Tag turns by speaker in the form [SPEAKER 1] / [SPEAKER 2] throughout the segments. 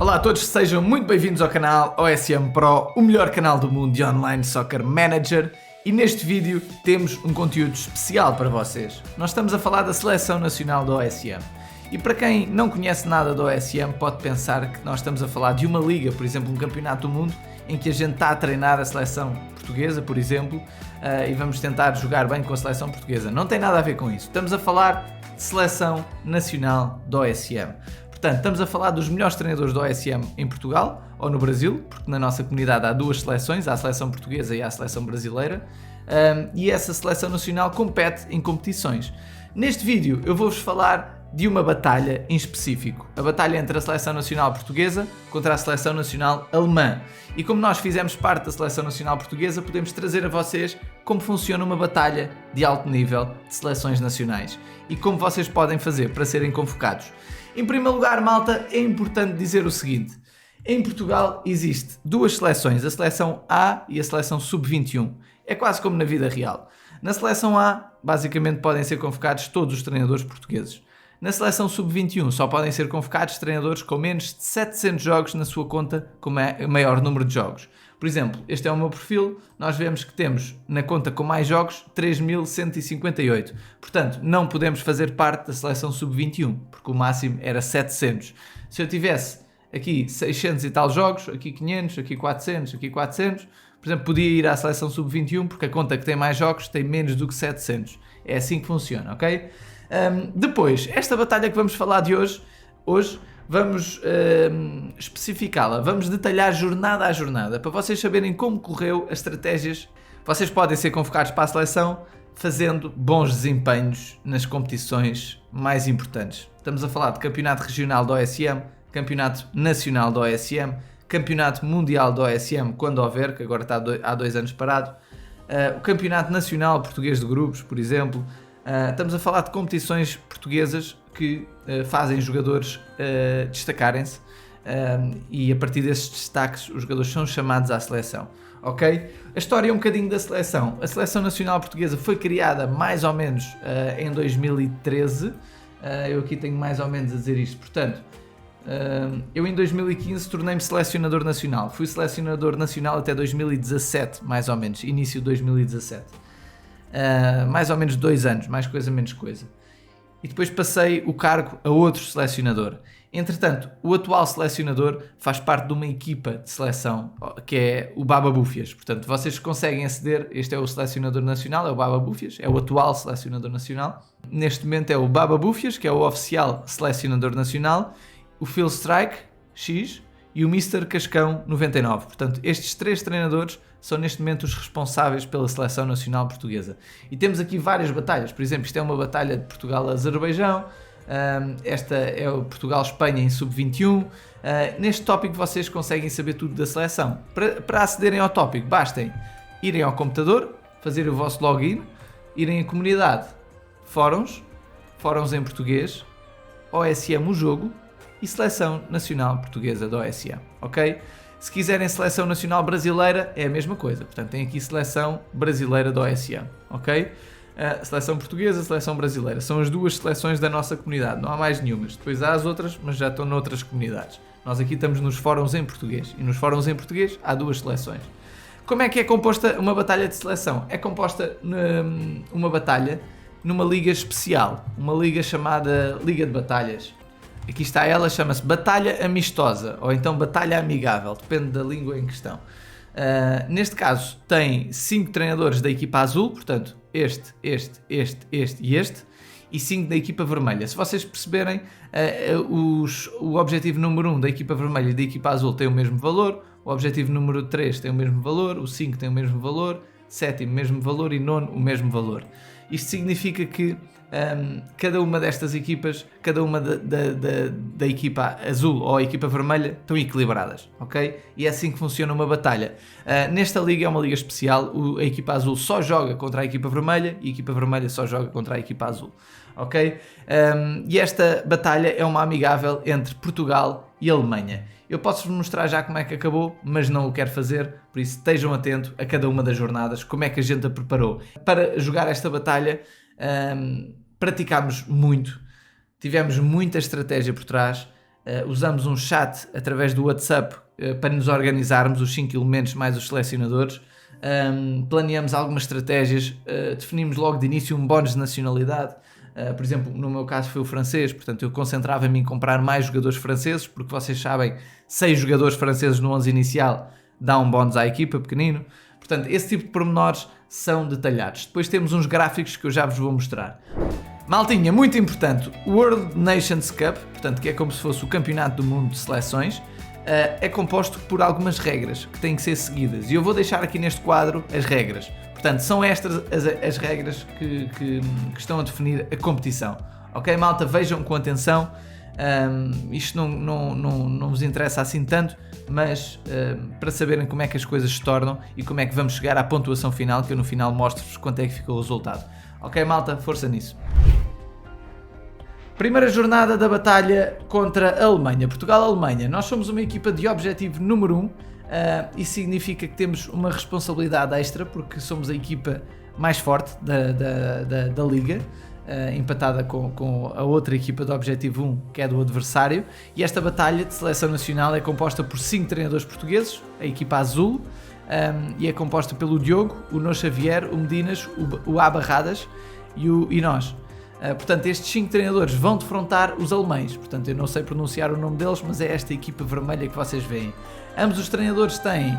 [SPEAKER 1] Olá a todos, sejam muito bem-vindos ao canal OSM Pro, o melhor canal do mundo de Online Soccer Manager, e neste vídeo temos um conteúdo especial para vocês. Nós estamos a falar da Seleção Nacional da OSM. E para quem não conhece nada da OSM pode pensar que nós estamos a falar de uma liga, por exemplo, um campeonato do mundo, em que a gente está a treinar a seleção portuguesa, por exemplo, e vamos tentar jogar bem com a seleção portuguesa. Não tem nada a ver com isso. Estamos a falar de Seleção Nacional da OSM. Portanto, estamos a falar dos melhores treinadores da OSM em Portugal ou no Brasil, porque na nossa comunidade há duas seleções, há a seleção portuguesa e há a seleção brasileira, e essa seleção nacional compete em competições. Neste vídeo eu vou-vos falar de uma batalha em específico, a batalha entre a seleção nacional portuguesa contra a seleção nacional alemã. E como nós fizemos parte da seleção nacional portuguesa, podemos trazer a vocês como funciona uma batalha de alto nível de seleções nacionais e como vocês podem fazer para serem convocados. Em primeiro lugar, malta, é importante dizer o seguinte: em Portugal existe duas seleções, a seleção A e a seleção sub-21. É quase como na vida real. Na seleção A, basicamente podem ser convocados todos os treinadores portugueses. Na seleção sub-21 só podem ser convocados treinadores com menos de 700 jogos na sua conta, com maior número de jogos. Por exemplo, este é o meu perfil, nós vemos que temos na conta com mais jogos 3.158. Portanto, não podemos fazer parte da seleção sub-21, porque o máximo era 700. Se eu tivesse aqui 600 e tal jogos, aqui 500, aqui 400, aqui 400, por exemplo, podia ir à seleção sub-21, porque a conta que tem mais jogos tem menos do que 700. É assim que funciona, ok? Depois, esta batalha que vamos falar de hoje vamos especificá-la, vamos detalhar jornada a jornada, para vocês saberem como correu as estratégias. Vocês podem ser convocados para a seleção fazendo bons desempenhos nas competições mais importantes. Estamos a falar de Campeonato Regional da OSM, Campeonato Nacional da OSM, Campeonato Mundial da OSM, quando houver, que agora está há 2 anos parado, o Campeonato Nacional Português de Grupos, por exemplo. Estamos a falar de competições portuguesas que fazem jogadores destacarem-se, e a partir desses destaques os jogadores são chamados à seleção, ok? A história é um bocadinho da seleção. A Seleção Nacional Portuguesa foi criada mais ou menos em 2013, eu aqui tenho mais ou menos a dizer isto, portanto, eu em 2015 tornei-me selecionador nacional, fui selecionador nacional até 2017, mais ou menos, início de 2017. Mais ou menos 2 anos, mais coisa menos coisa, e depois passei o cargo a outro selecionador. Entretanto, o atual selecionador faz parte de uma equipa de seleção que é o Baba Búfias. Portanto, vocês conseguem aceder, este é o selecionador nacional, é o Baba Búfias, é o atual selecionador nacional. Neste momento é o Baba Búfias, que é o oficial selecionador nacional, o Phil Strike X e o Mr. Cascão 99. Portanto, estes 3 treinadores são neste momento os responsáveis pela Seleção Nacional Portuguesa. E temos aqui várias batalhas. Por exemplo, isto é uma batalha de Portugal-Azerbaijão, esta é o Portugal-Espanha em sub-21. Neste tópico vocês conseguem saber tudo da seleção. Para acederem ao tópico, bastem irem ao computador, fazer o vosso login, irem à comunidade, fóruns em português, OSM o jogo e Seleção Nacional Portuguesa da OSM, ok? Se quiserem Seleção Nacional Brasileira, é a mesma coisa. Portanto, tem aqui Seleção Brasileira da OSM, ok? Seleção Portuguesa, Seleção Brasileira. São as duas seleções da nossa comunidade. Não há mais nenhumas. Depois há as outras, mas já estão noutras comunidades. Nós aqui estamos nos fóruns em português. E nos fóruns em português há 2 seleções. Como é que é composta uma batalha de seleção? É composta uma batalha numa liga especial. Uma liga chamada Liga de Batalhas. Aqui está ela, chama-se Batalha Amistosa, ou então Batalha Amigável, depende da língua em questão. Neste caso tem 5 treinadores da equipa azul, portanto este e 5 da equipa vermelha. Se vocês perceberem, o objetivo número 1 da equipa vermelha e da equipa azul tem o mesmo valor, o objetivo número 3 tem o mesmo valor, o 5 tem o mesmo valor, 7º o mesmo valor e 9º o mesmo valor. Isto significa que cada uma destas equipas, cada uma da equipa azul ou a equipa vermelha estão equilibradas, ok? E é assim que funciona uma batalha. Nesta liga é uma liga especial, a equipa azul só joga contra a equipa vermelha e a equipa vermelha só joga contra a equipa azul, ok? E esta batalha é uma amigável entre Portugal e Alemanha. Eu posso-vos mostrar já como é que acabou, mas não o quero fazer, por isso estejam atentos a cada uma das jornadas, como é que a gente a preparou. Para jogar esta batalha, praticámos muito, tivemos muita estratégia por trás, usamos um chat através do WhatsApp para nos organizarmos, os 5 elementos mais os selecionadores. Planeamos algumas estratégias, definimos logo de início um bónus de nacionalidade. Por exemplo, no meu caso foi o francês, portanto eu concentrava-me em comprar mais jogadores franceses, porque vocês sabem, 6 jogadores franceses no 11 inicial dá um bónus à equipa pequenino. Portanto, esse tipo de pormenores são detalhados. Depois temos uns gráficos que eu já vos vou mostrar. Maltinha, muito importante, o World Nations Cup, portanto, que é como se fosse o campeonato do mundo de seleções, é composto por algumas regras que têm que ser seguidas. E eu vou deixar aqui neste quadro as regras. Portanto, são estas as regras que estão a definir a competição. Ok, malta? Vejam com atenção. Isto não vos interessa assim tanto, mas para saberem como é que as coisas se tornam e como é que vamos chegar à pontuação final, que eu no final mostro-vos quanto é que ficou o resultado. Ok, malta? Força nisso. Primeira jornada da batalha contra a Alemanha. Portugal-Alemanha. Nós somos uma equipa de objetivo número 1. Isso significa que temos uma responsabilidade extra, porque somos a equipa mais forte da Liga, empatada com a outra equipa de objetivo 1, que é do adversário. E esta batalha de seleção nacional é composta por 5 treinadores portugueses, a equipa azul, e é composta pelo Diogo, o No Xavier, o Medinas, o A Barradas e nós. Portanto, estes 5 treinadores vão defrontar os alemães. Portanto, eu não sei pronunciar o nome deles, mas é esta equipa vermelha que vocês veem. Ambos os treinadores têm,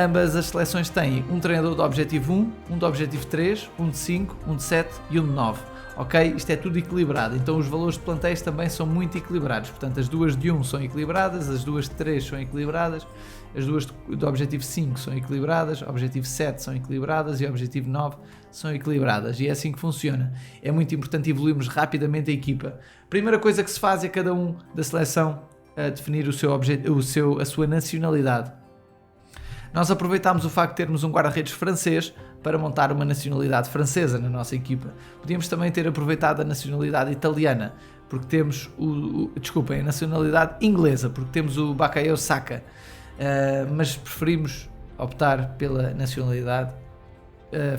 [SPEAKER 1] ambas as seleções têm um treinador de objetivo 1, um de objetivo 3, um de 5, um de 7 e um de 9. Ok? Isto é tudo equilibrado. Então os valores de plantéis também são muito equilibrados. Portanto, as duas de 1 são equilibradas, as duas de 3 são equilibradas, as duas do objetivo 5 são equilibradas, objetivo 7 são equilibradas e objetivo 9 são equilibradas. E é assim que funciona. É muito importante evoluirmos rapidamente a equipa. Primeira coisa que se faz é cada um da seleção definir a sua nacionalidade. Nós aproveitámos o facto de termos um guarda-redes francês para montar uma nacionalidade francesa na nossa equipa. Podíamos também ter aproveitado a nacionalidade italiana, porque temos a nacionalidade inglesa, porque temos o Bukayo Saka, mas preferimos optar pela nacionalidade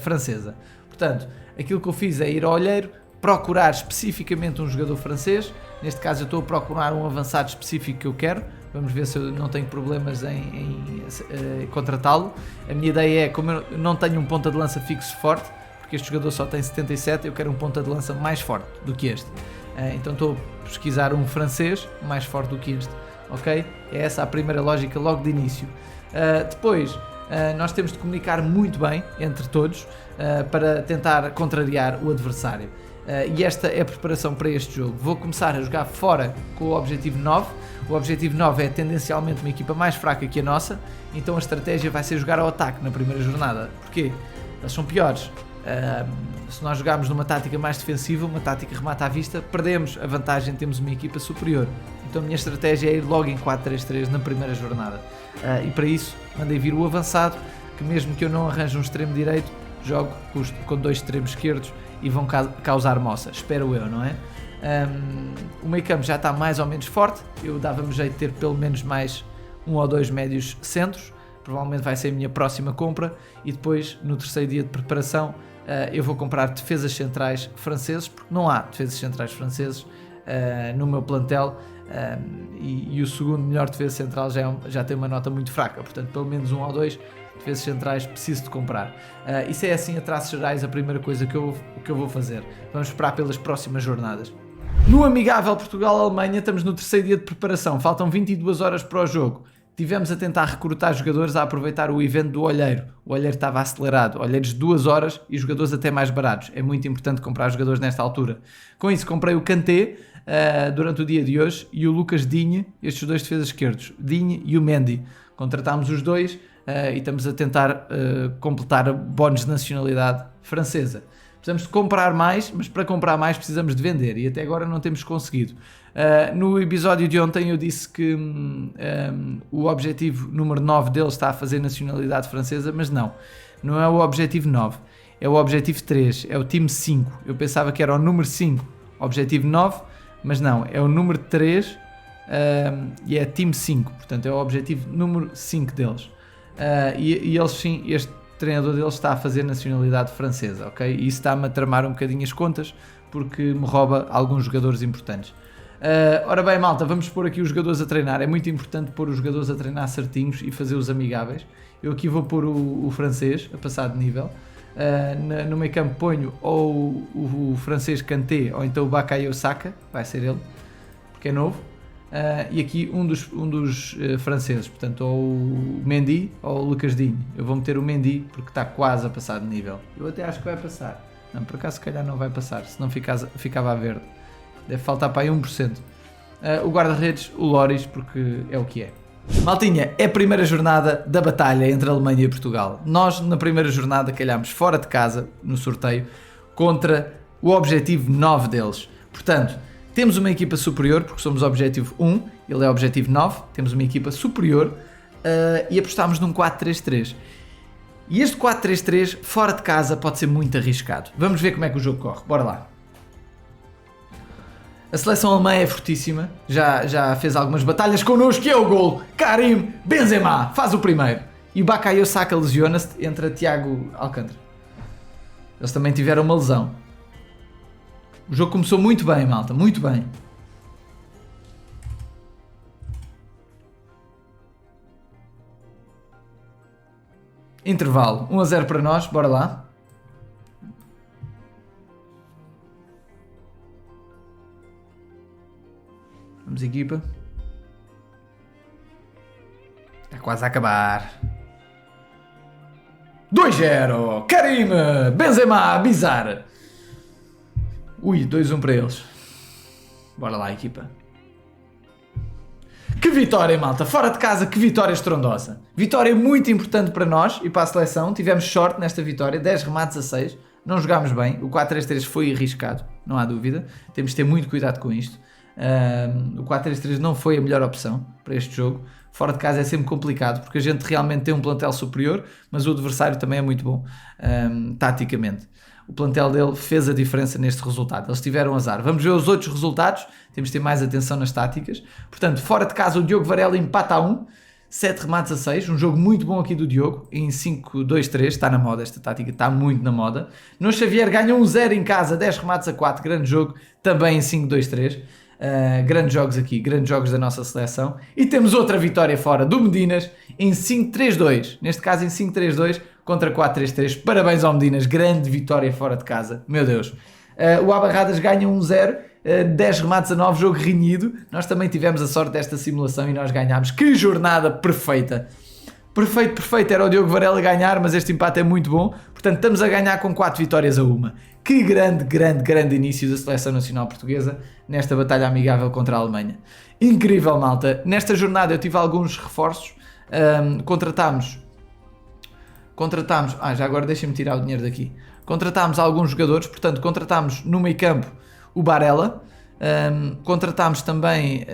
[SPEAKER 1] francesa. Portanto, aquilo que eu fiz é ir ao olheiro, procurar especificamente um jogador francês. Neste caso eu estou a procurar um avançado específico que eu quero. Vamos ver se eu não tenho problemas em contratá-lo. A minha ideia é, como eu não tenho um ponta de lança fixo forte, porque este jogador só tem 77, eu quero um ponta de lança mais forte do que este. Então estou a pesquisar um francês mais forte do que este. Ok? É essa a primeira lógica logo de início. Depois, nós temos de comunicar muito bem entre todos para tentar contrariar o adversário. E esta é a preparação para este jogo. Vou começar a jogar fora com o objetivo 9. O objetivo 9 é tendencialmente uma equipa mais fraca que a nossa, então a estratégia vai ser jogar ao ataque na primeira jornada. Porquê? Eles são piores. Se nós jogarmos numa tática mais defensiva, uma tática remata à vista, perdemos a vantagem de termos uma equipa superior. Então a minha estratégia é ir logo em 4-3-3 na primeira jornada. E para isso mandei vir o avançado, que mesmo que eu não arranje um extremo direito, jogo com 2 extremos esquerdos e vão causar moça, espero eu, não é? O meio campo já está mais ou menos forte, eu dava-me jeito de ter pelo menos mais 1 ou 2 médios centros, provavelmente vai ser a minha próxima compra, e depois no terceiro dia de preparação eu vou comprar defesas centrais franceses, porque não há defesas centrais franceses no meu plantel, e o segundo melhor defesa central já tem uma nota muito fraca, portanto pelo menos 1 ou 2 defesas centrais preciso de comprar. Isso é assim a traços gerais a primeira coisa que eu vou fazer. Vamos esperar pelas próximas jornadas. No amigável Portugal-Alemanha estamos no terceiro dia de preparação, faltam 22 horas para o jogo. Tivemos a tentar recrutar jogadores a aproveitar o evento do olheiro. O olheiro estava acelerado, olheiros de 2 horas e jogadores até mais baratos. É muito importante comprar jogadores nesta altura. Com isso comprei o Kanté durante o dia de hoje e o Lucas Digne, estes 2 defesas esquerdos, Digne e o Mendy. Contratámos os 2 e estamos a tentar completar a bónus de nacionalidade francesa. Precisamos de comprar mais, mas para comprar mais precisamos de vender e até agora não temos conseguido. No episódio de ontem eu disse que o objetivo número 9 deles está a fazer nacionalidade francesa, mas não é o objetivo 9, é o objetivo 3, é o time 5. Eu pensava que era o número 5, objetivo 9, mas não, é o número 3 e é time 5, portanto é o objetivo número 5 deles. E eles sim, este treinador deles está a fazer nacionalidade francesa, ok? E isso está-me a tramar um bocadinho as contas porque me rouba alguns jogadores importantes. Ora bem, malta, vamos pôr aqui os jogadores a treinar. É muito importante pôr os jogadores a treinar certinhos e fazer os amigáveis. Eu aqui vou pôr o francês a passar de nível. No meio campo ponho ou o francês Kanté ou então o Bakayo Saka, vai ser ele, porque é novo. E aqui um dos franceses, portanto, ou o Mendy ou o Lucas Digne. Eu vou meter o Mendy porque está quase a passar de nível. Eu até acho que vai passar. Não, por acaso se calhar não vai passar, senão ficava a verde. Deve faltar para aí 1%. O guarda-redes, o Loris, porque é o que é. Maltinha, é a primeira jornada da batalha entre a Alemanha e Portugal. Nós, na primeira jornada, calhámos fora de casa, no sorteio, contra o objetivo 9 deles. Portanto, temos uma equipa superior, porque somos o objetivo 1, ele é o objetivo 9, temos uma equipa superior e apostámos num 4-3-3. E este 4-3-3, fora de casa, pode ser muito arriscado. Vamos ver como é que o jogo corre. Bora lá. A seleção alemã é fortíssima, já fez algumas batalhas connosco, que é o gol. Karim Benzema faz o primeiro. E o Bakayo Saka lesiona-se, entra Thiago Alcântara. Eles também tiveram uma lesão. O jogo começou muito bem, malta, muito bem. Intervalo, 1-0 para nós, bora lá. Vamos, equipa. Está quase a acabar. 2-0. Karim Benzema, bizarro. Ui, 2-1 para eles. Bora lá, equipa. Que vitória, malta. Fora de casa, que vitória estrondosa. Vitória muito importante para nós e para a seleção. Tivemos sorte nesta vitória. 10 remates a 6. Não jogámos bem. O 4-3-3 foi arriscado, não há dúvida. Temos de ter muito cuidado com isto. O 4-3-3 não foi a melhor opção para este jogo. Fora de casa é sempre complicado porque a gente realmente tem um plantel superior, mas o adversário também é muito bom taticamente. O plantel dele fez a diferença neste resultado. Eles tiveram azar. Vamos ver os outros resultados. Temos de ter mais atenção nas táticas. Portanto, fora de casa o Diogo Varela empata a 1, 7 remates a 6. Um jogo muito bom aqui do Diogo em 5-2-3. Está na moda esta tática, está muito na moda. No Xavier ganha 1-0 em casa, 10 remates a 4. Grande jogo também em 5-2-3. Grandes jogos aqui, grandes jogos da nossa seleção. E temos outra vitória fora do Medinas em 5-3-2, neste caso em 5-3-2 contra 4-3-3. Parabéns ao Medinas, grande vitória fora de casa, meu Deus. O Abarradas ganha 1-0, 10 remates a 9, jogo renhido. Nós também tivemos a sorte desta simulação e nós ganhámos. Que jornada perfeita! Perfeito, era o Diogo Varela ganhar, mas este empate é muito bom. Portanto, estamos a ganhar com 4 vitórias a 1. Que grande início da Seleção Nacional Portuguesa nesta batalha amigável contra a Alemanha. Incrível, malta. Nesta jornada eu tive alguns reforços. Contratámos... já agora deixem-me tirar o dinheiro daqui. Contratámos alguns jogadores, portanto, contratámos no meio campo o Barella. Contratámos também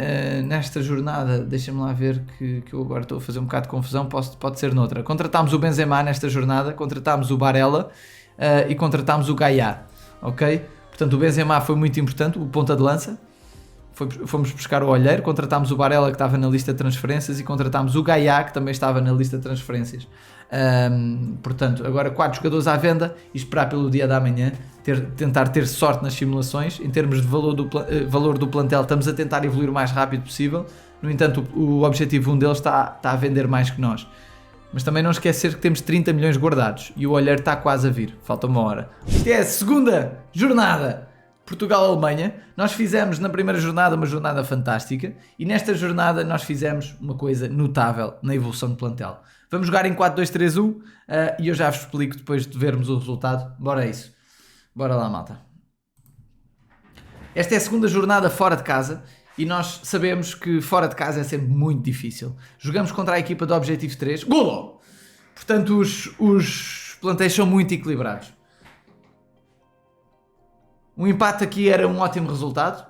[SPEAKER 1] nesta jornada, deixa-me lá ver que eu agora estou a fazer um bocado de confusão, pode ser noutra. Contratámos o Benzema nesta jornada, contratámos o Barella e contratámos o Gaia, ok? Portanto, o Benzema foi muito importante, o ponta de lança. Fomos buscar o Olheiro, contratámos o Barella que estava na lista de transferências e contratámos o Gaia que também estava na lista de transferências. Portanto, agora 4 jogadores à venda e esperar pelo dia da manhã, tentar ter sorte nas simulações. Em termos de valor do plantel, estamos a tentar evoluir o mais rápido possível. No entanto, o objetivo deles está a vender mais que nós. Mas também não esquecer que temos 30 milhões guardados e o Olheiro está quase a vir, falta uma hora. Isto é a segunda jornada Portugal-Alemanha. Nós fizemos na primeira jornada uma jornada fantástica e nesta jornada nós fizemos uma coisa notável na evolução do plantel. Vamos jogar em 4-2-3-1 e eu já vos explico depois de vermos o resultado. Bora a isso. Bora lá, malta. Esta é a segunda jornada fora de casa e nós sabemos que fora de casa é sempre muito difícil. Jogamos contra a equipa do Objetivo 3. Golo! Portanto, os plantéis são muito equilibrados. Um empate aqui era um ótimo resultado,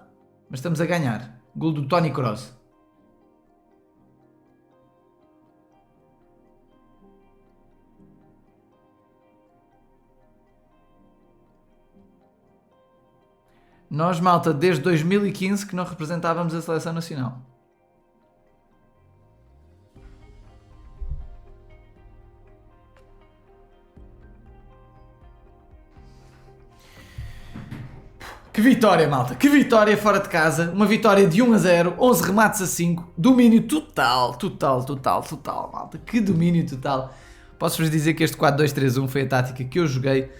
[SPEAKER 1] mas estamos a ganhar. Gol do Toni Kroos. Nós, malta, desde 2015 que não representávamos a Seleção Nacional. Que vitória, malta, que vitória fora de casa, uma vitória de 1-0, 11 remates a 5, domínio total, malta, que domínio total. Posso-vos dizer que este 4-2-3-1 foi a tática que eu joguei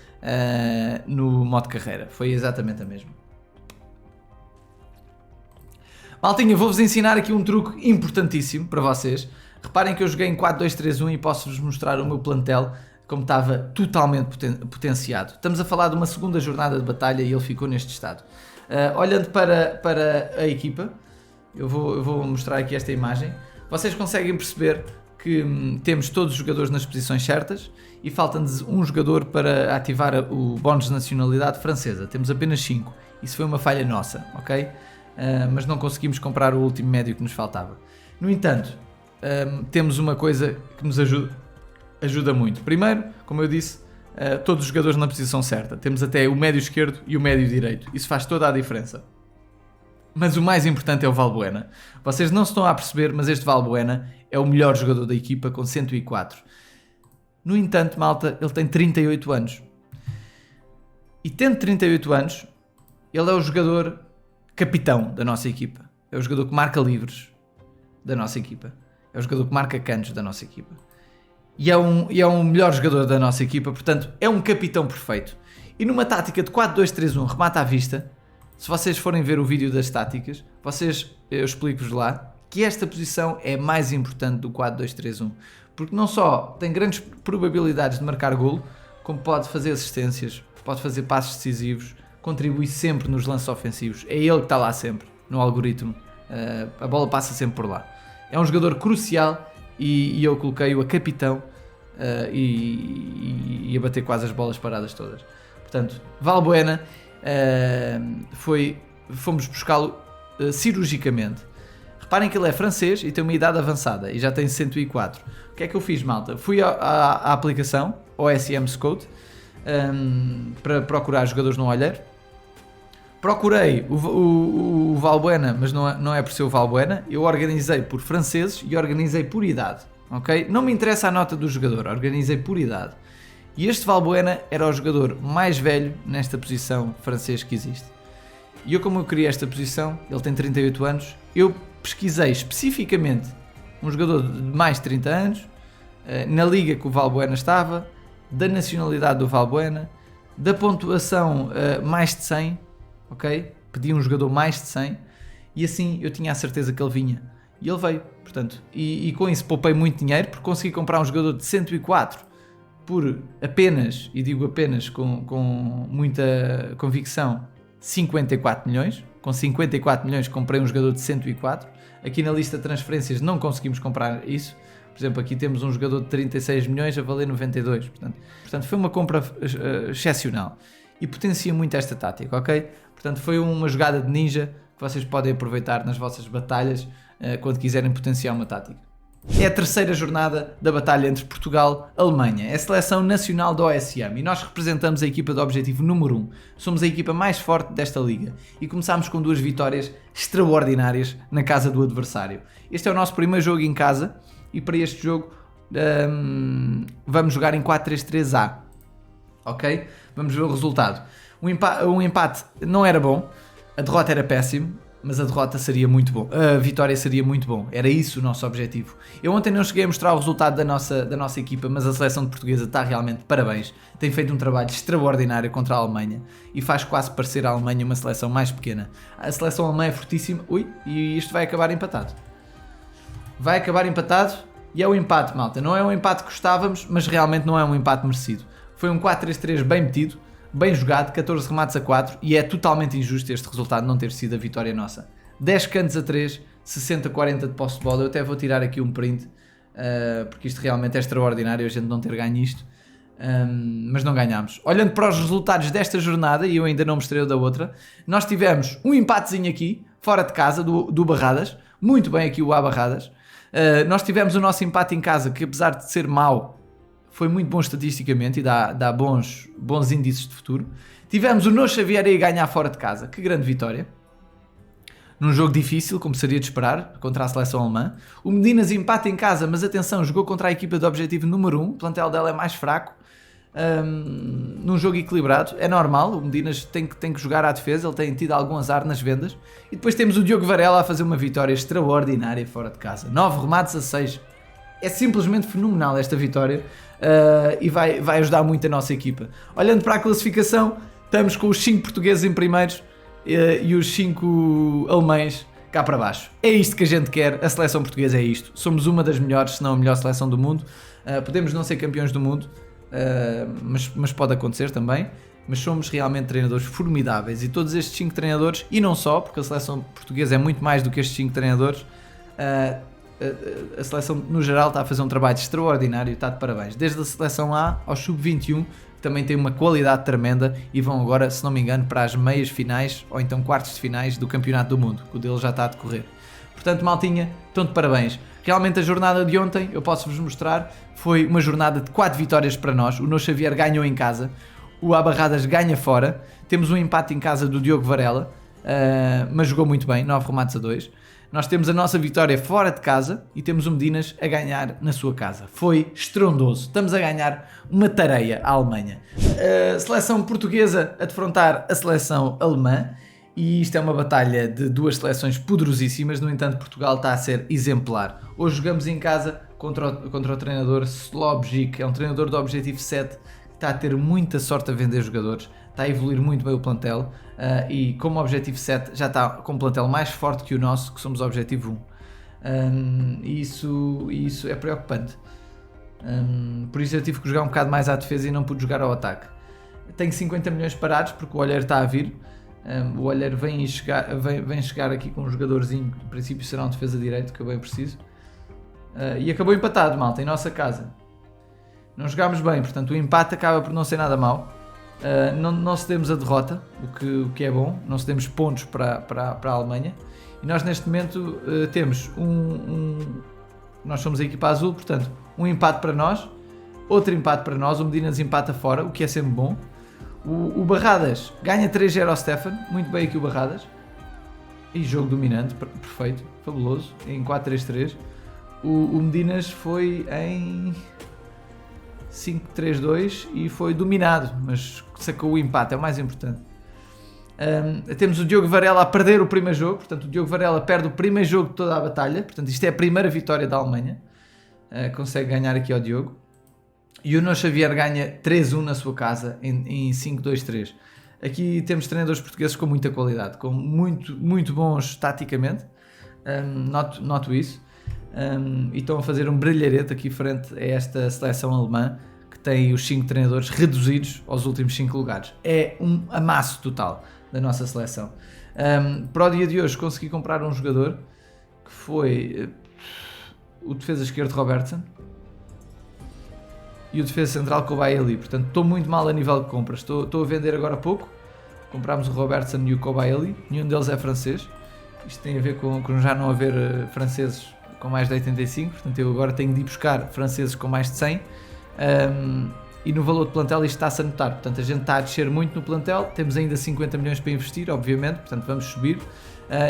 [SPEAKER 1] no modo carreira, foi exatamente a mesma. Maltinha, vou-vos ensinar aqui um truque importantíssimo para vocês. Reparem que eu joguei em 4-2-3-1 e posso-vos mostrar o meu plantel como estava totalmente potenciado. Estamos a falar de uma segunda jornada de batalha e ele ficou neste estado. Olhando para a equipa, eu vou mostrar aqui esta imagem. Vocês conseguem perceber que temos todos os jogadores nas posições certas e falta-nos um jogador para ativar o bónus de nacionalidade francesa. Temos apenas 5. Isso foi uma falha nossa, ok? Mas não conseguimos comprar o último médio que nos faltava. No entanto, temos uma coisa que nos ajuda muito. Primeiro, como eu disse, todos os jogadores na posição certa. Temos até o médio esquerdo e o médio direito. Isso faz toda a diferença. Mas o mais importante é o Valbuena. Vocês não se estão a perceber, mas este Valbuena é o melhor jogador da equipa com 104. No entanto, malta, ele tem 38 anos. E tendo 38 anos, ele é o jogador capitão da nossa equipa. É o jogador que marca livres da nossa equipa. É o jogador que marca cantos da nossa equipa. E é um melhor jogador da nossa equipa, portanto, é um capitão perfeito. E numa tática de 4-2-3-1, remata à vista, se vocês forem ver o vídeo das táticas, eu explico-vos lá, que esta posição é mais importante do 4-2-3-1. Porque não só tem grandes probabilidades de marcar golo, como pode fazer assistências, pode fazer passos decisivos, contribui sempre nos lances ofensivos. É ele que está lá sempre, no algoritmo. A bola passa sempre por lá. É um jogador crucial e eu coloquei-o a capitão e a bater quase as bolas paradas todas. Portanto, Valbuena, fomos buscá-lo cirurgicamente. Reparem que ele é francês e tem uma idade avançada e já tem 104. O que é que eu fiz, malta? Fui à aplicação, OSM Scout, para procurar jogadores no olheiro. Procurei o Valbuena, mas não é por ser o Valbuena. Eu organizei por franceses e organizei por idade. Okay? Não me interessa a nota do jogador, organizei por idade. E este Valbuena era o jogador mais velho nesta posição francês que existe. E como eu queria esta posição, ele tem 38 anos, eu pesquisei especificamente um jogador de mais de 30 anos, na liga que o Valbuena estava, da nacionalidade do Valbuena, da pontuação mais de 100, ok? Pedi um jogador mais de 100 e assim eu tinha a certeza que ele vinha. E ele veio, portanto, e com isso poupei muito dinheiro porque consegui comprar um jogador de 104 por apenas, e digo apenas com muita convicção, 54 milhões. Com 54 milhões comprei um jogador de 104. Aqui na lista de transferências não conseguimos comprar isso. Por exemplo, aqui temos um jogador de 36 milhões a valer 92. Portanto foi uma compra excepcional e potencia muito esta tática, ok? Portanto, foi uma jogada de ninja que vocês podem aproveitar nas vossas batalhas quando quiserem potenciar uma tática. É a terceira jornada da batalha entre Portugal e Alemanha. É a seleção nacional da OSM e nós representamos a equipa do objetivo número 1. Somos a equipa mais forte desta liga e começámos com 2 vitórias extraordinárias na casa do adversário. Este é o nosso primeiro jogo em casa e para este jogo vamos jogar em 4-3-3-A. Ok? Vamos ver o resultado. O empate não era bom, a derrota era péssimo, mas a derrota seria muito bom. A vitória seria muito bom. Era isso o nosso objetivo. Eu ontem não cheguei a mostrar o resultado da nossa equipa, mas a seleção portuguesa está realmente parabéns. Tem feito um trabalho extraordinário contra a Alemanha e faz quase parecer a Alemanha uma seleção mais pequena. A seleção alemã é fortíssima. Ui, e isto vai acabar empatado. Vai acabar empatado e é o empate, malta. Não é um empate que gostávamos, mas realmente não é um empate merecido. Foi um 4-3-3 bem metido, bem jogado, 14 remates a 4 e é totalmente injusto este resultado não ter sido a vitória nossa. 10 cantos a 3, 60-40 de posse de bola. Eu até vou tirar aqui um print, porque isto realmente é extraordinário a gente não ter ganho isto, mas não ganhámos. Olhando para os resultados desta jornada, e eu ainda não mostrei o da outra, nós tivemos um empatezinho aqui, fora de casa, do Barradas, muito bem aqui o A Barradas. Nós tivemos o nosso empate em casa, que apesar de ser mau, foi muito bom estatisticamente e dá bons índices de futuro. Tivemos o No Xavier a ganhar fora de casa. Que grande vitória. Num jogo difícil, como seria de esperar, contra a seleção alemã. O Medinas empate em casa, mas atenção, jogou contra a equipa do objetivo número 1. O plantel dela é mais fraco. num jogo equilibrado. É normal, o Medinas tem que jogar à defesa, ele tem tido algum azar nas vendas. E depois temos o Diogo Varela a fazer uma vitória extraordinária fora de casa. 9 remates a 6. É simplesmente fenomenal esta vitória e vai ajudar muito a nossa equipa. Olhando para a classificação, estamos com os 5 portugueses em primeiros e os 5 alemães cá para baixo. É isto que a gente quer, a seleção portuguesa é isto. Somos uma das melhores, se não a melhor seleção do mundo. Podemos não ser campeões do mundo, mas pode acontecer também. Mas somos realmente treinadores formidáveis e todos estes 5 treinadores, e não só, porque a seleção portuguesa é muito mais do que estes 5 treinadores, a seleção no geral está a fazer um trabalho extraordinário, está de parabéns. Desde a seleção A ao sub-21, que também tem uma qualidade tremenda e vão agora, se não me engano, para as meias finais ou então quartos de finais do Campeonato do Mundo, que o dele já está a decorrer. Portanto, maltinha, estão de parabéns. Realmente a jornada de ontem, eu posso-vos mostrar, foi uma jornada de 4 vitórias para nós. O Nuno Xavier ganhou em casa, o Abarradas ganha fora, temos um empate em casa do Diogo Varela, mas jogou muito bem, 9 remates a 2. Nós temos a nossa vitória fora de casa e temos o Medinas a ganhar na sua casa. Foi estrondoso. Estamos a ganhar uma tareia à Alemanha. A seleção portuguesa a defrontar a seleção alemã. E isto é uma batalha de 2 seleções poderosíssimas. No entanto, Portugal está a ser exemplar. Hoje jogamos em casa contra o treinador Slobjic. É um treinador do Objetivo 7 que está a ter muita sorte a vender jogadores. Está a evoluir muito bem o plantel e como o Objetivo 7 já está com um plantel mais forte que o nosso, que somos o Objetivo 1. E isso é preocupante. Por isso eu tive que jogar um bocado mais à defesa e não pude jogar ao ataque. Tenho 50 milhões parados porque o Olheiro está a vir. O Olheiro vem chegar aqui com um jogadorzinho que, no princípio, será um defesa direito, que eu bem preciso. E acabou empatado, malta, em nossa casa. Não jogámos bem, portanto o empate acaba por não ser nada mau. Não cedemos a derrota, o que é bom, não cedemos pontos para a Alemanha. E nós neste momento temos nós somos a equipa azul, portanto um empate para nós, outro empate para nós, o Medinas empata fora, o que é sempre bom. O Barradas ganha 3-0 ao Stefan, muito bem aqui o Barradas. E jogo dominante, perfeito, fabuloso, em 4-3-3. O Medinas foi em 5-3-2 e foi dominado, mas sacou o empate, é o mais importante. Temos o Diogo Varela a perder o primeiro jogo, portanto o Diogo Varela perde o primeiro jogo de toda a batalha, portanto isto é a primeira vitória da Alemanha, consegue ganhar aqui ao Diogo. E o Nuno Xavier ganha 3-1 na sua casa em 5-2-3. Aqui temos treinadores portugueses com muita qualidade, com muito bons taticamente, noto isso. E estão a fazer um brilharete aqui frente a esta seleção alemã que tem os 5 treinadores reduzidos aos últimos 5 lugares. É um amasso total da nossa seleção. Para o dia de hoje consegui comprar um jogador que foi o defesa esquerdo Robertson e o defesa central Kobaeli. Portanto estou muito mal a nível de compras. Estou a vender agora há pouco. Comprámos o Robertson e o Kobaeli, nenhum deles é francês. Isto tem a ver com já não haver franceses com mais de 85, portanto eu agora tenho de ir buscar franceses com mais de 100, e no valor de plantel isto está-se a notar, portanto a gente está a descer muito no plantel, temos ainda 50 milhões para investir, obviamente, portanto vamos subir.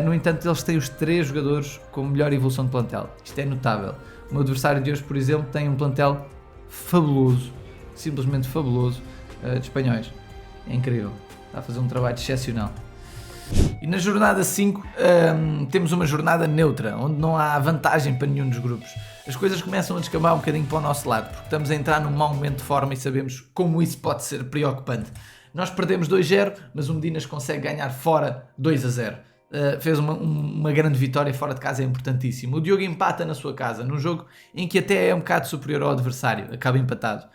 [SPEAKER 1] No entanto eles têm os 3 jogadores com melhor evolução de plantel, isto é notável. O meu adversário de hoje, por exemplo, tem um plantel fabuloso, simplesmente fabuloso, de espanhóis, é incrível, está a fazer um trabalho excepcional. E na jornada 5 temos uma jornada neutra, onde não há vantagem para nenhum dos grupos. As coisas começam a descambar um bocadinho para o nosso lado, porque estamos a entrar num mau momento de forma e sabemos como isso pode ser preocupante. Nós perdemos 2-0, mas o Medinas consegue ganhar fora 2-0. Fez uma grande vitória fora de casa, é importantíssimo. O Diogo empata na sua casa, num jogo em que até é um bocado superior ao adversário, acaba empatado.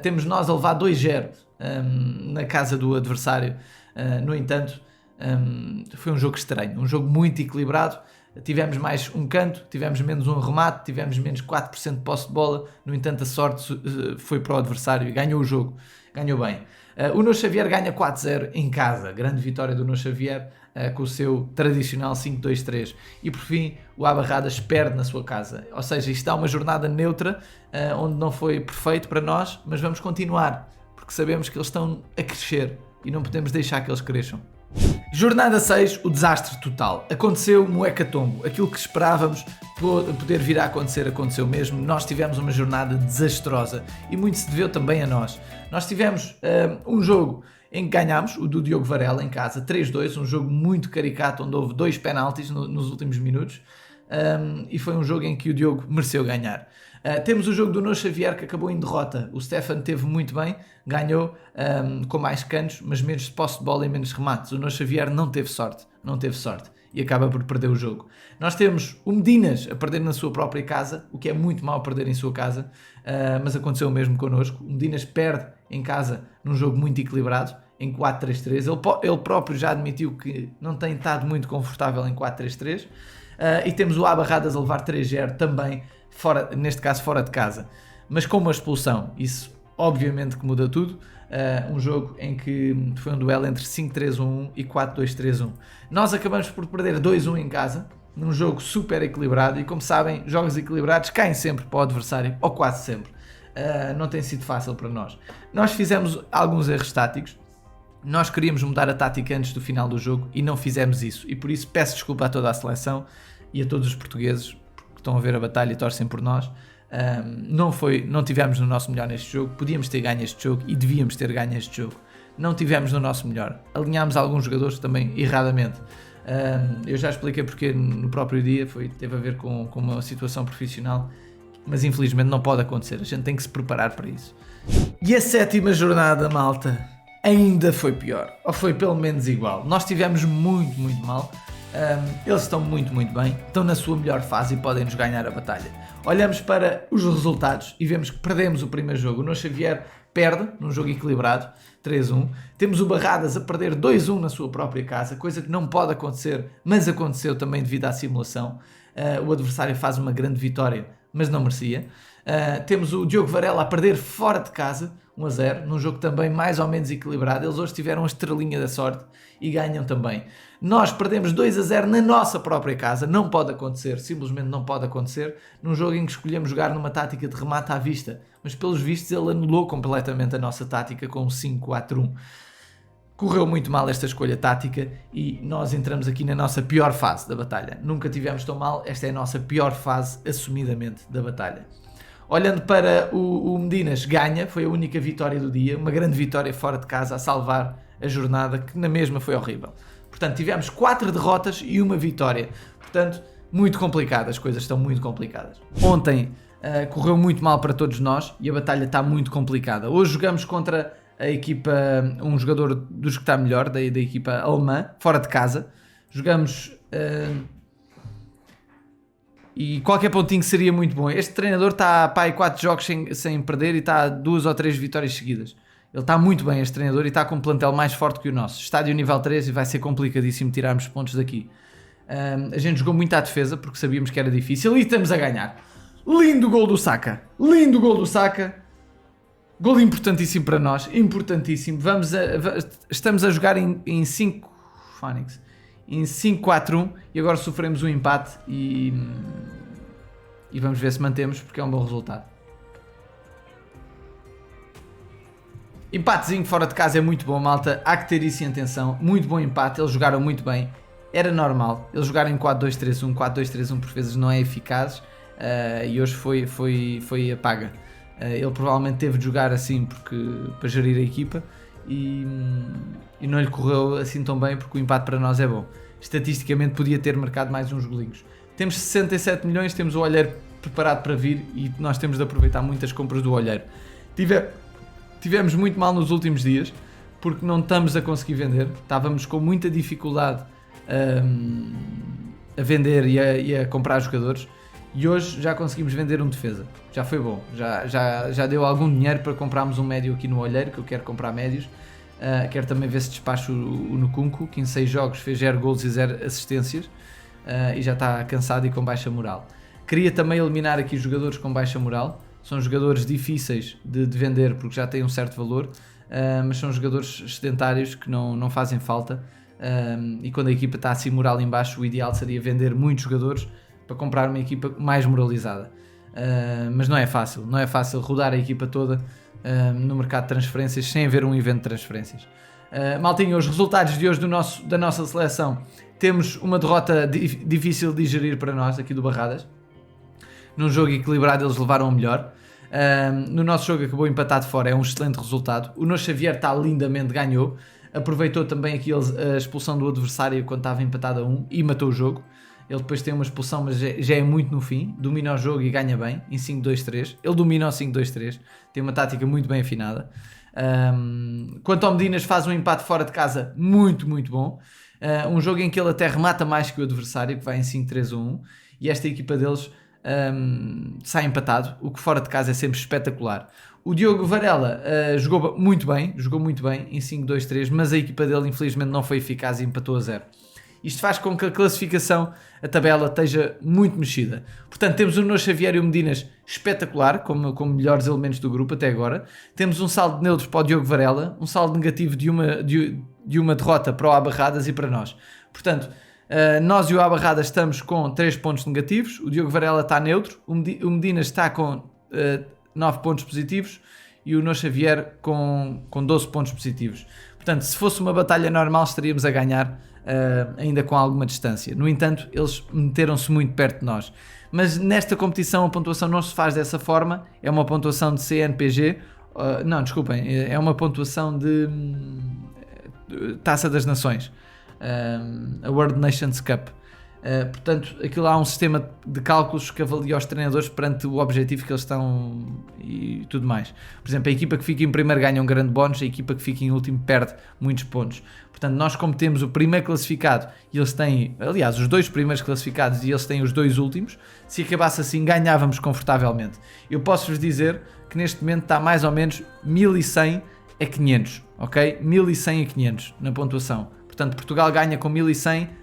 [SPEAKER 1] Temos nós a levar 2-0 na casa do adversário, no entanto, foi um jogo estranho, um jogo muito equilibrado. Tivemos mais um canto, tivemos menos um remate, tivemos menos 4% de posse de bola. No entanto, a sorte foi para o adversário e ganhou o jogo, ganhou bem. O Nuno Xavier ganha 4-0 em casa, grande vitória do Nuno Xavier com o seu tradicional 5-2-3. E por fim, o Abarradas perde na sua casa. Ou seja, isto é uma jornada neutra, onde não foi perfeito para nós, mas vamos continuar, porque sabemos que eles estão a crescer e não podemos deixar que eles cresçam. Jornada 6, o desastre total. Aconteceu um hecatombo. Aquilo que esperávamos poder vir a acontecer, aconteceu mesmo. Nós tivemos uma jornada desastrosa e muito se deveu também a nós. Nós tivemos um jogo em que ganhámos, o do Diogo Varela em casa, 3-2, um jogo muito caricato, onde houve 2 penaltis nos últimos minutos. E foi um jogo em que o Diogo mereceu ganhar. Temos o jogo do Nuno Xavier, que acabou em derrota. O Stefan teve muito bem, ganhou com mais cantos, mas menos posse de bola e menos remates. O Nuno Xavier não teve sorte e acaba por perder o jogo. Nós temos o Medinas a perder na sua própria casa, o que é muito mau perder em sua casa, mas aconteceu o mesmo connosco. O Medinas perde em casa num jogo muito equilibrado, em 4-3-3. Ele próprio já admitiu que não tem estado muito confortável em 4-3-3. E temos o Abarradas a levar 3-0 também, neste caso fora de casa, mas com uma expulsão. Isso obviamente que muda tudo. Um jogo em que foi um duelo entre 5-3-1 e 4-2-3-1. Nós acabamos por perder 2-1 em casa, num jogo super equilibrado, e como sabem, jogos equilibrados caem sempre para o adversário, ou quase sempre. Não tem sido fácil para nós. Nós fizemos alguns erros táticos. Nós queríamos mudar a tática antes do final do jogo e não fizemos isso, e por isso peço desculpa a toda a seleção e a todos os portugueses que estão a ver a batalha e torcem por nós. Não tivemos no nosso melhor neste jogo. Podíamos ter ganho este jogo e devíamos ter ganho este jogo. Não tivemos no nosso melhor. Alinhámos alguns jogadores também erradamente. Eu já expliquei porque no próprio dia teve a ver com uma situação profissional, mas infelizmente não pode acontecer. A gente tem que se preparar para isso. E a 7ª jornada, malta, ainda foi pior, ou foi pelo menos igual. Nós tivemos muito, muito mal. Eles estão muito, muito bem, estão na sua melhor fase e podem-nos ganhar a batalha. Olhamos para os resultados e vemos que perdemos o primeiro jogo. O Nuno Xavier perde num jogo equilibrado, 3-1. Temos o Barradas a perder 2-1 na sua própria casa, coisa que não pode acontecer, mas aconteceu também devido à simulação. O adversário faz uma grande vitória, mas não merecia. Temos o Diogo Varela a perder fora de casa, 1-0, num jogo também mais ou menos equilibrado. Eles hoje tiveram a estrelinha da sorte e ganham também. Nós perdemos 2-0 na nossa própria casa, não pode acontecer, simplesmente não pode acontecer, num jogo em que escolhemos jogar numa tática de remate à vista, mas pelos vistos ele anulou completamente a nossa tática com um 5-4-1. Correu muito mal esta escolha tática e nós entramos aqui na nossa pior fase da batalha. Nunca tivemos tão mal, esta é a nossa pior fase, assumidamente, da batalha. Olhando para o Medinas, ganha, foi a única vitória do dia, uma grande vitória fora de casa a salvar a jornada, que na mesma foi horrível. Portanto, tivemos 4 derrotas e uma vitória. Portanto, muito complicado, as coisas estão muito complicadas. Ontem correu muito mal para todos nós e a batalha está muito complicada. Hoje jogamos contra a equipa, um jogador dos que está melhor, da equipa alemã, fora de casa. Jogamos... E qualquer pontinho seria muito bom. Este treinador está para 4 jogos sem perder e está a 2 ou 3 vitórias seguidas. Ele está muito bem, este treinador, e está com um plantel mais forte que o nosso. Estádio nível 3 e vai ser complicadíssimo tirarmos pontos daqui. A gente jogou muito à defesa porque sabíamos que era difícil e estamos a ganhar. Lindo gol do Saka. Lindo gol do Saka. Gol importantíssimo para nós. Importantíssimo. Estamos a jogar em 5-4-1 e agora sofremos um empate e vamos ver se mantemos porque é um bom resultado. Empatezinho fora de casa é muito bom, malta. Há que ter isso em atenção. Muito bom empate, eles jogaram muito bem. Era normal, eles jogaram em 4-2-3-1. 4-2-3-1 por vezes não é eficaz e hoje foi a paga. Ele provavelmente teve de jogar assim para gerir a equipa e não lhe correu assim tão bem porque o empate para nós é bom. Estatisticamente podia ter marcado mais uns golinhos. Temos 67 milhões, temos o Olheiro preparado para vir e nós temos de aproveitar muitas compras do Olheiro. Tivemos muito mal nos últimos dias porque não estamos a conseguir vender. Estávamos com muita dificuldade a vender e a comprar jogadores e hoje já conseguimos vender um defesa. Já foi bom, já deu algum dinheiro para comprarmos um médio aqui no Olheiro, que eu quero comprar médios. Quero também ver se despacho o Nkunku, que em 6 jogos fez 0 golos e 0 assistências e já está cansado e com baixa moral. Queria também eliminar aqui jogadores com baixa moral. São jogadores difíceis de vender porque já têm um certo valor, mas são jogadores sedentários que não fazem falta e quando a equipa está assim moral em baixo, o ideal seria vender muitos jogadores para comprar uma equipa mais moralizada. Mas não é fácil rodar a equipa toda no mercado de transferências sem haver um evento de transferências. Maltinho, os resultados de hoje da nossa seleção. Temos uma derrota difícil de digerir para nós, aqui do Barradas. Num jogo equilibrado eles levaram o melhor. No nosso jogo acabou empatado fora, é um excelente resultado. O Nuno Xavier está lindamente, ganhou. Aproveitou também aqui a expulsão do adversário quando estava empatado a 1 e matou o jogo. Ele depois tem uma expulsão, mas já é muito no fim. Domina o jogo e ganha bem, em 5-2-3. Ele domina o 5-2-3. Tem uma tática muito bem afinada. Quanto ao Medinas, faz um empate fora de casa muito, muito bom. Um jogo em que ele até remata mais que o adversário, que vai em 5-3-1. E esta equipa deles sai empatado, o que fora de casa é sempre espetacular. O Diogo Varela jogou muito bem em 5-2-3, mas a equipa dele infelizmente não foi eficaz e empatou a 0. Isto faz com que a classificação, a tabela, esteja muito mexida. Portanto, temos o Nuno Xavier e o Medinas espetacular, como melhores elementos do grupo até agora. Temos um saldo neutro para o Diogo Varela, um saldo negativo de uma derrota para o Abarradas e para nós. Portanto, nós e o Abarradas estamos com 3 pontos negativos, o Diogo Varela está neutro, o Medinas está com 9 pontos positivos e o Nuno Xavier com 12 pontos positivos. Portanto, se fosse uma batalha normal estaríamos a ganhar ainda com alguma distância. No entanto, eles meteram-se muito perto de nós. Mas nesta competição a pontuação não se faz dessa forma, é uma pontuação de CNPG, é uma pontuação de Taça das Nações, a World Nations Cup. Portanto, aquilo há um sistema de cálculos que avalia os treinadores perante o objetivo que eles estão e tudo mais. Por exemplo, a equipa que fica em primeiro ganha um grande bónus, a equipa que fica em último perde muitos pontos. Portanto, nós como temos o primeiro classificado e eles têm, aliás, os 2 primeiros classificados e eles têm os 2 últimos, se acabasse assim ganhávamos confortavelmente. Eu posso-vos dizer que neste momento está mais ou menos 1100 a 500, ok? 1100 a 500 na pontuação. Portanto, Portugal ganha com 1100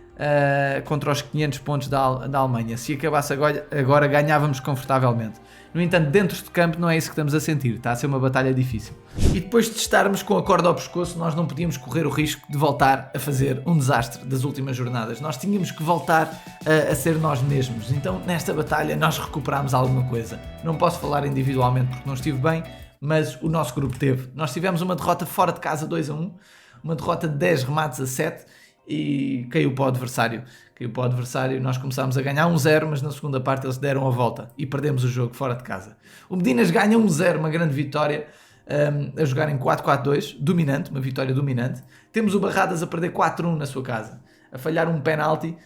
[SPEAKER 1] contra os 500 pontos da Alemanha. Se acabasse agora ganhávamos confortavelmente. No entanto, dentro de campo não é isso que estamos a sentir, está a ser uma batalha difícil. E depois de estarmos com a corda ao pescoço, nós não podíamos correr o risco de voltar a fazer um desastre das últimas jornadas. Nós tínhamos que voltar a ser nós mesmos. Então, nesta batalha, nós recuperámos alguma coisa. Não posso falar individualmente porque não estive bem, mas o nosso grupo teve. Nós tivemos uma derrota fora de casa 2-1, uma derrota de 10 remates a 7, e caiu para o adversário. Nós começámos a ganhar 1-0, mas na segunda parte eles deram a volta e perdemos o jogo fora de casa. O Medinas ganha 1-0, uma grande vitória, a jogar em 4-4-2, dominante, uma vitória dominante. Temos o Barradas a perder 4-1 na sua casa, a falhar um penalti,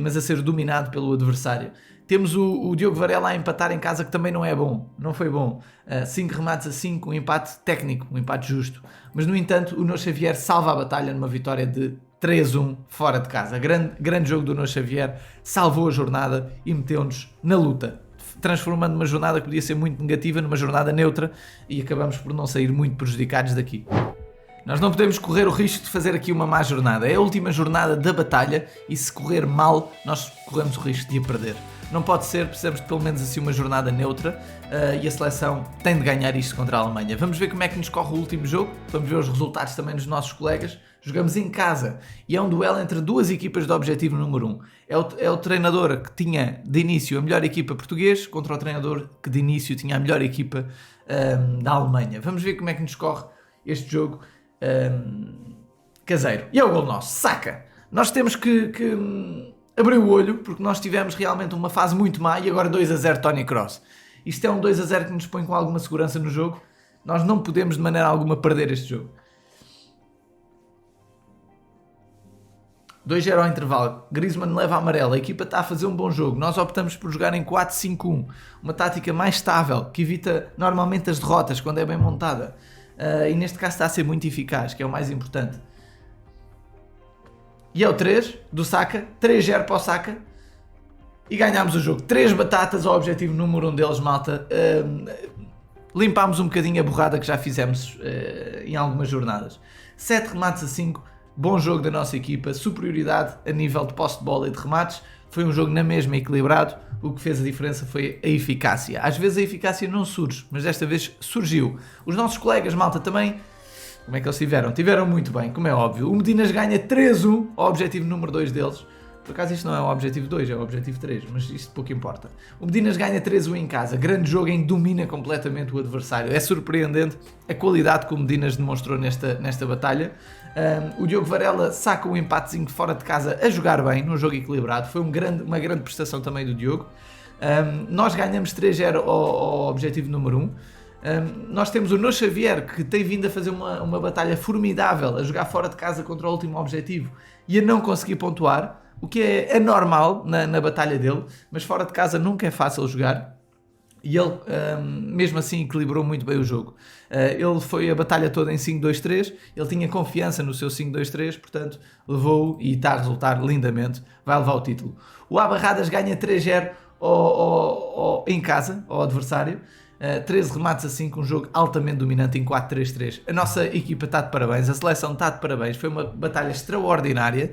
[SPEAKER 1] mas a ser dominado pelo adversário. Temos o Diogo Varela a empatar em casa, que também não é bom, não foi bom. 5 remates a 5, um empate técnico, um empate justo. Mas no entanto, o Nuno Xavier salva a batalha numa vitória de 3-1 fora de casa. Grande jogo do Nuno Xavier, salvou a jornada e meteu-nos na luta, transformando uma jornada que podia ser muito negativa numa jornada neutra e acabamos por não sair muito prejudicados daqui. Nós não podemos correr o risco de fazer aqui uma má jornada. É a última jornada da batalha e se correr mal, nós corremos o risco de a perder. Não pode ser, precisamos de pelo menos assim uma jornada neutra e a seleção tem de ganhar isto contra a Alemanha. Vamos ver como é que nos corre o último jogo, vamos ver os resultados também dos nossos colegas. Jogamos em casa e é um duelo entre duas equipas do objetivo número 1. É o treinador que tinha de início a melhor equipa português contra o treinador que de início tinha a melhor equipa da Alemanha. Vamos ver como é que nos corre este jogo caseiro. E é o gol nosso, Saka. Nós temos que abrir o olho porque nós tivemos realmente uma fase muito má e agora 2-0 Toni Kroos. Isto é um 2-0 que nos põe com alguma segurança no jogo. Nós não podemos de maneira alguma perder este jogo. 2-0 ao intervalo, Griezmann leva a amarela, a equipa está a fazer um bom jogo, nós optamos por jogar em 4-5-1, uma tática mais estável, que evita normalmente as derrotas quando é bem montada, e neste caso está a ser muito eficaz, que é o mais importante. E é o 3 do Saka, 3-0 para o Saka, e ganhámos o jogo. 3 batatas ao objetivo número 1 deles, malta. Limpámos um bocadinho a borrada que já fizemos em algumas jornadas. 7 remates a 5, bom jogo da nossa equipa, superioridade a nível de posse de bola e de remates. Foi um jogo na mesma equilibrado, o que fez a diferença foi a eficácia. Às vezes a eficácia não surge, mas desta vez surgiu. Os nossos colegas, malta, também, como é que eles tiveram? Tiveram muito bem, como é óbvio. O Medinas ganha 3-1 ao objetivo número 2 deles. Por acaso isto não é o objetivo 2, é o objetivo 3, mas isto pouco importa. O Medinas ganha 3-1 em casa, grande jogo em que domina completamente o adversário. É surpreendente a qualidade que o Medinas demonstrou nesta batalha. O Diogo Varela saca um empatezinho fora de casa a jogar bem, num jogo equilibrado. Foi uma grande prestação também do Diogo. Nós ganhamos 3-0 ao objetivo número 1. Nós temos o No Xavier, que tem vindo a fazer uma batalha formidável, a jogar fora de casa contra o último objetivo e a não conseguir pontuar, o que é anormal na batalha dele, mas fora de casa nunca é fácil jogar. E ele, mesmo assim, equilibrou muito bem o jogo. Ele foi a batalha toda em 5-2-3, ele tinha confiança no seu 5-2-3, portanto, levou e está a resultar lindamente, vai levar o título. O Abarradas ganha 3-0 em casa, ao adversário. 13 remates assim, com um jogo altamente dominante em 4-3-3. A nossa equipa está de parabéns, a seleção está de parabéns, foi uma batalha extraordinária.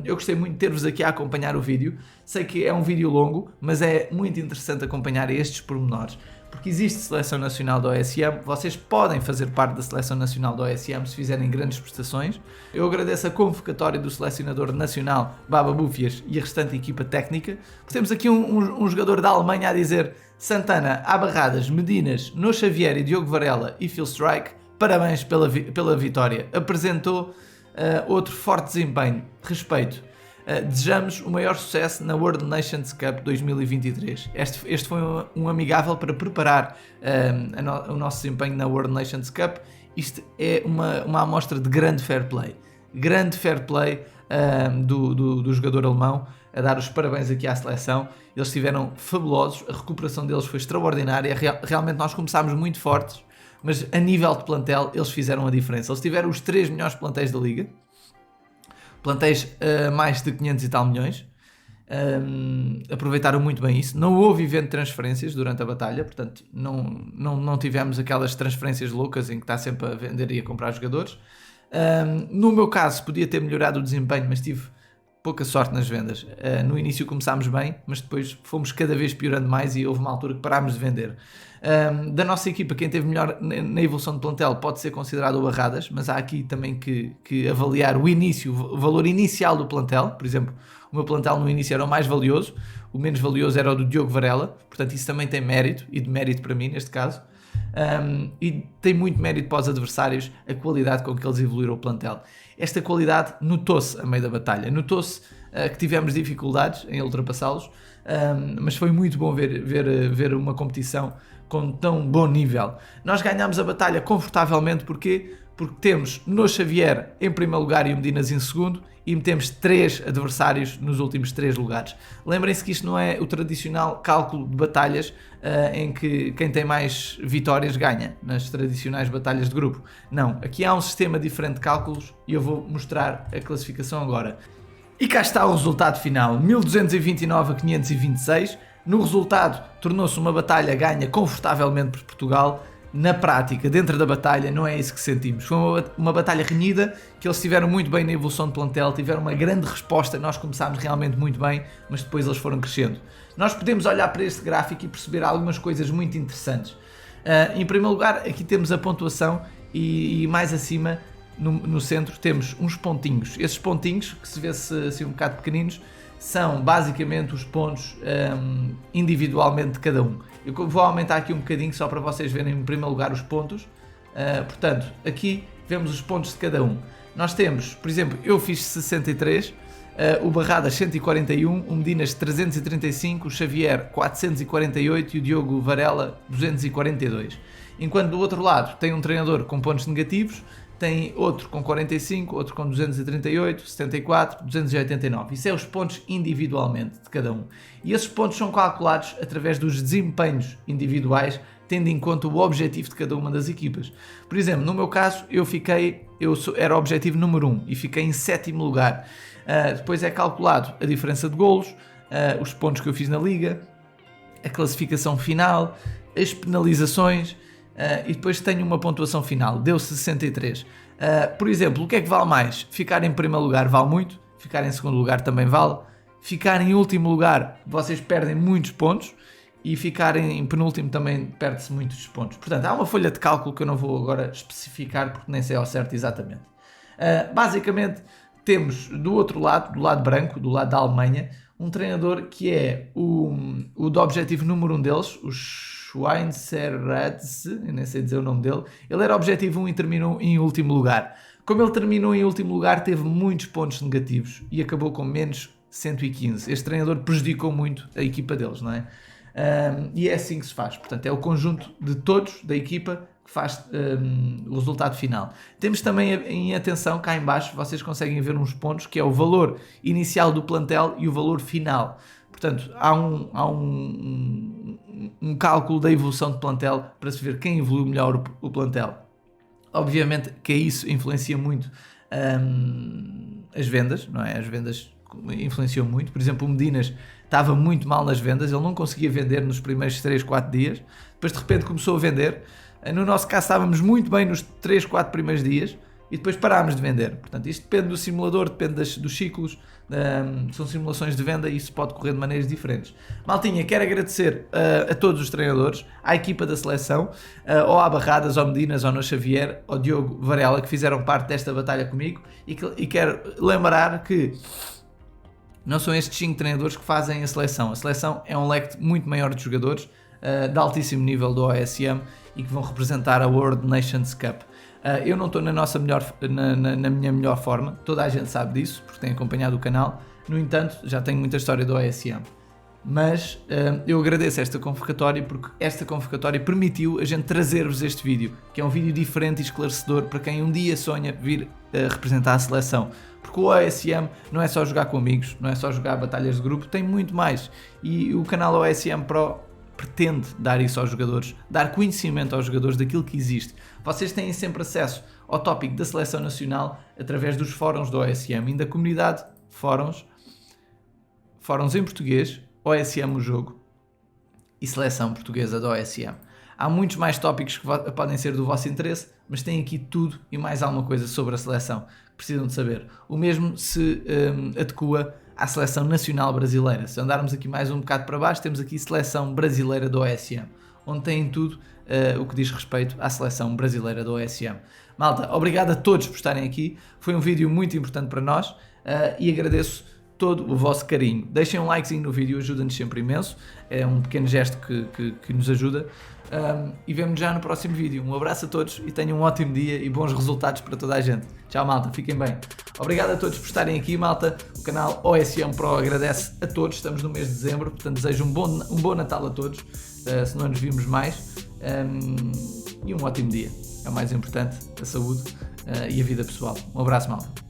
[SPEAKER 1] Eu gostei muito de ter-vos aqui a acompanhar o vídeo. Sei que é um vídeo longo, mas é muito interessante acompanhar estes pormenores, porque existe Seleção Nacional da OSM, vocês podem fazer parte da Seleção Nacional da OSM se fizerem grandes prestações. Eu agradeço a convocatória do selecionador nacional, Baba Búfias, e a restante equipa técnica. Temos aqui um jogador da Alemanha a dizer: Santana, Abarradas, Medinas, No Xavier e Diogo Varela e Phil Strike, parabéns pela vitória. Apresentou outro forte desempenho, respeito. Desejamos o maior sucesso na World Nations Cup 2023. Este foi um amigável para preparar o nosso desempenho na World Nations Cup. Isto é uma amostra de grande fair play. Grande fair play do jogador alemão, a dar os parabéns aqui à seleção. Eles estiveram fabulosos, a recuperação deles foi extraordinária. Realmente nós começámos muito fortes, mas a nível de plantel eles fizeram a diferença. Eles tiveram os 3 melhores plantéis da liga. Plantéis mais de 500 e tal milhões. Aproveitaram muito bem isso. Não houve evento de transferências durante a batalha, portanto não tivemos aquelas transferências loucas em que está sempre a vender e a comprar jogadores. No meu caso podia ter melhorado o desempenho, mas tive pouca sorte nas vendas. No início começámos bem, mas depois fomos cada vez piorando mais e houve uma altura que parámos de vender. Da nossa equipa, quem teve melhor na evolução de plantel pode ser considerado o Barradas, mas há aqui também que avaliar o valor inicial do plantel. Por exemplo, o meu plantel no início era o mais valioso, o menos valioso era o do Diogo Varela, portanto isso também tem mérito, e de mérito para mim neste caso. E tem muito mérito para os adversários a qualidade com que eles evoluíram o plantel. Esta qualidade notou-se a meio da batalha, notou-se que tivemos dificuldades em ultrapassá-los, mas foi muito bom ver uma competição com tão bom nível. Nós ganhámos a batalha confortavelmente, porque temos No Xavier em primeiro lugar e o Medinas em segundo, e metemos 3 adversários nos últimos 3 lugares. Lembrem-se que isto não é o tradicional cálculo de batalhas em que quem tem mais vitórias ganha, nas tradicionais batalhas de grupo. Não, aqui há um sistema diferente de cálculos e eu vou mostrar a classificação agora. E cá está o resultado final, 1229 a 526. No resultado, tornou-se uma batalha ganha confortavelmente por Portugal. Na prática, dentro da batalha, não é isso que sentimos. Foi uma batalha renhida, que eles estiveram muito bem na evolução de plantel, tiveram uma grande resposta. Nós começámos realmente muito bem, mas depois eles foram crescendo. Nós podemos olhar para este gráfico e perceber algumas coisas muito interessantes. Em primeiro lugar, aqui temos a pontuação e mais acima, no centro, temos uns pontinhos. Esses pontinhos, que se vê-se assim um bocado pequeninos, são basicamente os pontos individualmente de cada um. Eu vou aumentar aqui um bocadinho só para vocês verem em primeiro lugar os pontos. Portanto, aqui vemos os pontos de cada um. Nós temos, por exemplo, eu fiz 63, o Barradas 141, o Medinas 335, o Xavier 448 e o Diogo Varela 242. Enquanto do outro lado tem um treinador com pontos negativos, tem outro com 45, outro com 238, 74, 289. Isso é os pontos individualmente de cada um. E esses pontos são calculados através dos desempenhos individuais, tendo em conta o objetivo de cada uma das equipas. Por exemplo, no meu caso, era o objetivo número 1 e fiquei em 7º lugar. Depois é calculado a diferença de golos, os pontos que eu fiz na liga, a classificação final, as penalizações, e depois tenho uma pontuação final, deu 63. Por exemplo, o que é que vale mais? Ficar em primeiro lugar vale muito, ficar em segundo lugar também vale, ficar em último lugar vocês perdem muitos pontos, e ficar em penúltimo também perde-se muitos pontos. Portanto, há uma folha de cálculo que eu não vou agora especificar porque nem sei ao certo exatamente. Basicamente, temos do outro lado, do lado branco, do lado da Alemanha, um treinador que é o do objetivo número 1 deles, o Schweinsteiger, eu nem sei dizer o nome dele. Ele era objetivo 1 e terminou em último lugar. Como ele terminou em último lugar, teve muitos pontos negativos e acabou com menos 115. Este treinador prejudicou muito a equipa deles, não é? E é assim que se faz. Portanto, é o conjunto de todos da equipa que faz o resultado final. Temos também em atenção, cá em baixo, vocês conseguem ver uns pontos, que é o valor inicial do plantel e o valor final. Portanto, há um cálculo da evolução de plantel para se ver quem evoluiu melhor o plantel. Obviamente que isso influencia muito as vendas, não é? As vendas influenciam muito. Por exemplo, o Medinas estava muito mal nas vendas, ele não conseguia vender nos primeiros 3, 4 dias, depois de repente começou a vender. No nosso caso estávamos muito bem nos 3, 4 primeiros dias e depois parámos de vender. Portanto, isto depende do simulador, depende dos ciclos, são simulações de venda e isso pode correr de maneiras diferentes. Maltinha, quero agradecer a todos os treinadores, à equipa da seleção, ao Abarradas, ao Medinas, ao No Xavier, ao Diogo Varela, que fizeram parte desta batalha comigo e quero lembrar que não são estes 5 treinadores que fazem a seleção. A seleção é um leque muito maior de jogadores de altíssimo nível do OSM e que vão representar a World Nations Cup. Eu não estou na minha melhor forma, toda a gente sabe disso, porque tem acompanhado o canal. No entanto, já tenho muita história do OSM. Mas eu agradeço esta convocatória, porque esta convocatória permitiu a gente trazer-vos este vídeo, que é um vídeo diferente e esclarecedor para quem um dia sonha vir representar a seleção. Porque o OSM não é só jogar com amigos, não é só jogar batalhas de grupo, tem muito mais. E o canal OSM Pro pretende dar isso aos jogadores, dar conhecimento aos jogadores daquilo que existe. Vocês têm sempre acesso ao tópico da seleção nacional através dos fóruns do OSM e da comunidade fóruns em português, OSM o jogo e seleção portuguesa do OSM. Há muitos mais tópicos que podem ser do vosso interesse, mas tem aqui tudo e mais alguma coisa sobre a seleção que precisam de saber. O mesmo se adequa à seleção nacional brasileira. Se andarmos aqui mais um bocado para baixo, temos aqui seleção brasileira do OSM, onde tem tudo o que diz respeito à seleção brasileira do OSM. Malta, obrigado a todos por estarem aqui. Foi um vídeo muito importante para nós e agradeço todo o vosso carinho. Deixem um likezinho no vídeo, ajuda-nos sempre imenso. É um pequeno gesto que nos ajuda. E vemo-nos já no próximo vídeo. Um abraço a todos e tenham um ótimo dia e bons resultados para toda a gente. Tchau, malta. Fiquem bem. Obrigado a todos por estarem aqui, malta. O canal OSM Pro agradece a todos. Estamos no mês de dezembro, portanto desejo um bom Natal a todos, se não nos vimos mais. E um ótimo dia. É o mais importante, a saúde e a vida pessoal. Um abraço, malta.